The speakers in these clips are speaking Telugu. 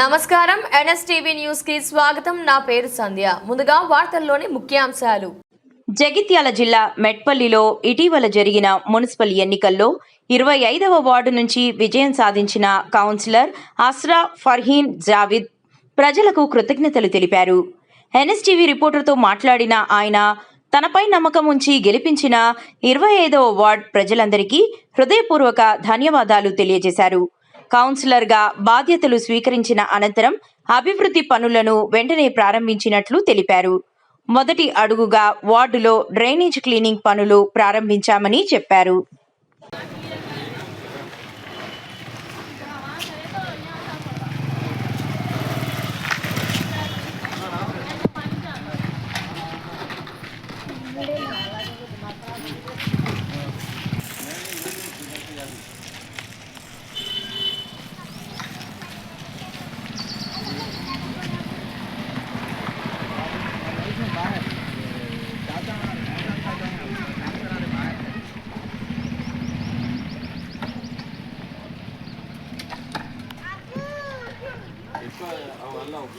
నమస్కారం ఎన్ఎస్టీవీ న్యూస్ కి స్వాగతం. నా పేరు సంధ్య. ముందుగా వార్తల్లోని ముఖ్యాంశాలు. జగిత్యాల జిల్లా మెట్పల్లిలో ఇటీవల జరిగిన మున్సిపల్ ఎన్నికల్లో 25వ వార్డు నుంచి విజయం సాధించిన కౌన్సిలర్ అస్రా ఫర్హీన్ జావిద్ ప్రజలకు కృతజ్ఞతలు తెలిపారు. ఎన్ఎస్టీవీ రిపోర్టర్తో మాట్లాడిన ఆయన తనపై నమ్మకం ఉంచి గెలిపించిన 25వ వార్డు ప్రజలందరికీ హృదయపూర్వక ధన్యవాదాలు తెలియజేశారు. కౌన్సిలర్గా బాధ్యతలు స్వీకరించిన అనంతరం అభివృద్ధి పనులను వెంటనే ప్రారంభించినట్లు తెలిపారు. మొదటి అడుగుగా వార్డులో డ్రైనేజ్ క్లీనింగ్ పనులు ప్రారంభించామని చెప్పారు.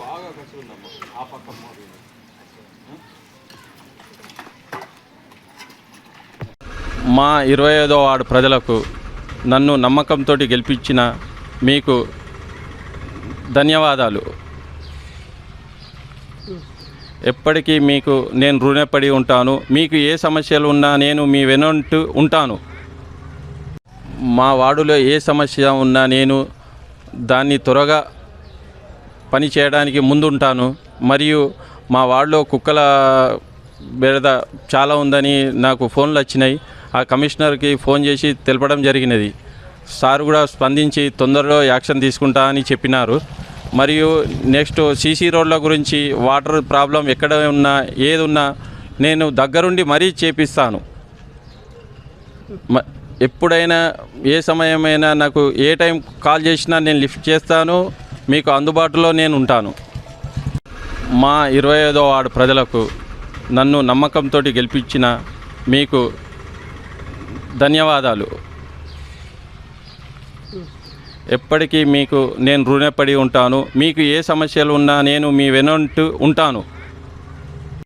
బాగా ఖర్చు ఉందమ్మా ఆ పక్క మా 25వ వార్డు ప్రజలకు నన్ను నమ్మకంతో గెలిపించిన మీకు ధన్యవాదాలు. ఎప్పటికీ మీకు నేను రుణపడి ఉంటాను. మీకు ఏ సమస్యలు ఉన్నా నేను మీ వెనుంటూ ఉంటాను. మా వార్డులో ఏ సమస్య ఉన్నా నేను దాన్ని త్వరగా పని చేయడానికి ముందుంటాను. మరియు మా వార్డులో కుక్కల బెడద చాలా ఉందని నాకు ఫోన్లు వచ్చినాయి. ఆ కమిషనర్కి ఫోన్ చేసి తెలపడం జరిగినది. సార్ కూడా స్పందించి తొందరలో యాక్షన్ తీసుకుంటా అని చెప్పినారు. మరియు నెక్స్ట్ సీసీ రోడ్ల గురించి వాటర్ ప్రాబ్లం ఎక్కడ ఉన్నా ఏది ఉన్నా నేను దగ్గరుండి మరీ చేపిస్తాను. ఎప్పుడైనా ఏ సమయమైనా నాకు ఏ టైం కాల్ చేసినా నేను లిఫ్ట్ చేస్తాను. మీకు అందుబాటులో నేను ఉంటాను. మా 25వ వార్డు ప్రజలకు నన్ను నమ్మకంతో గెలిపించిన మీకు ధన్యవాదాలు. ఎప్పటికీ మీకు నేను రుణపడి ఉంటాను. మీకు ఏ సమస్యలు ఉన్నా నేను మీ వెనుంటూ ఉంటాను.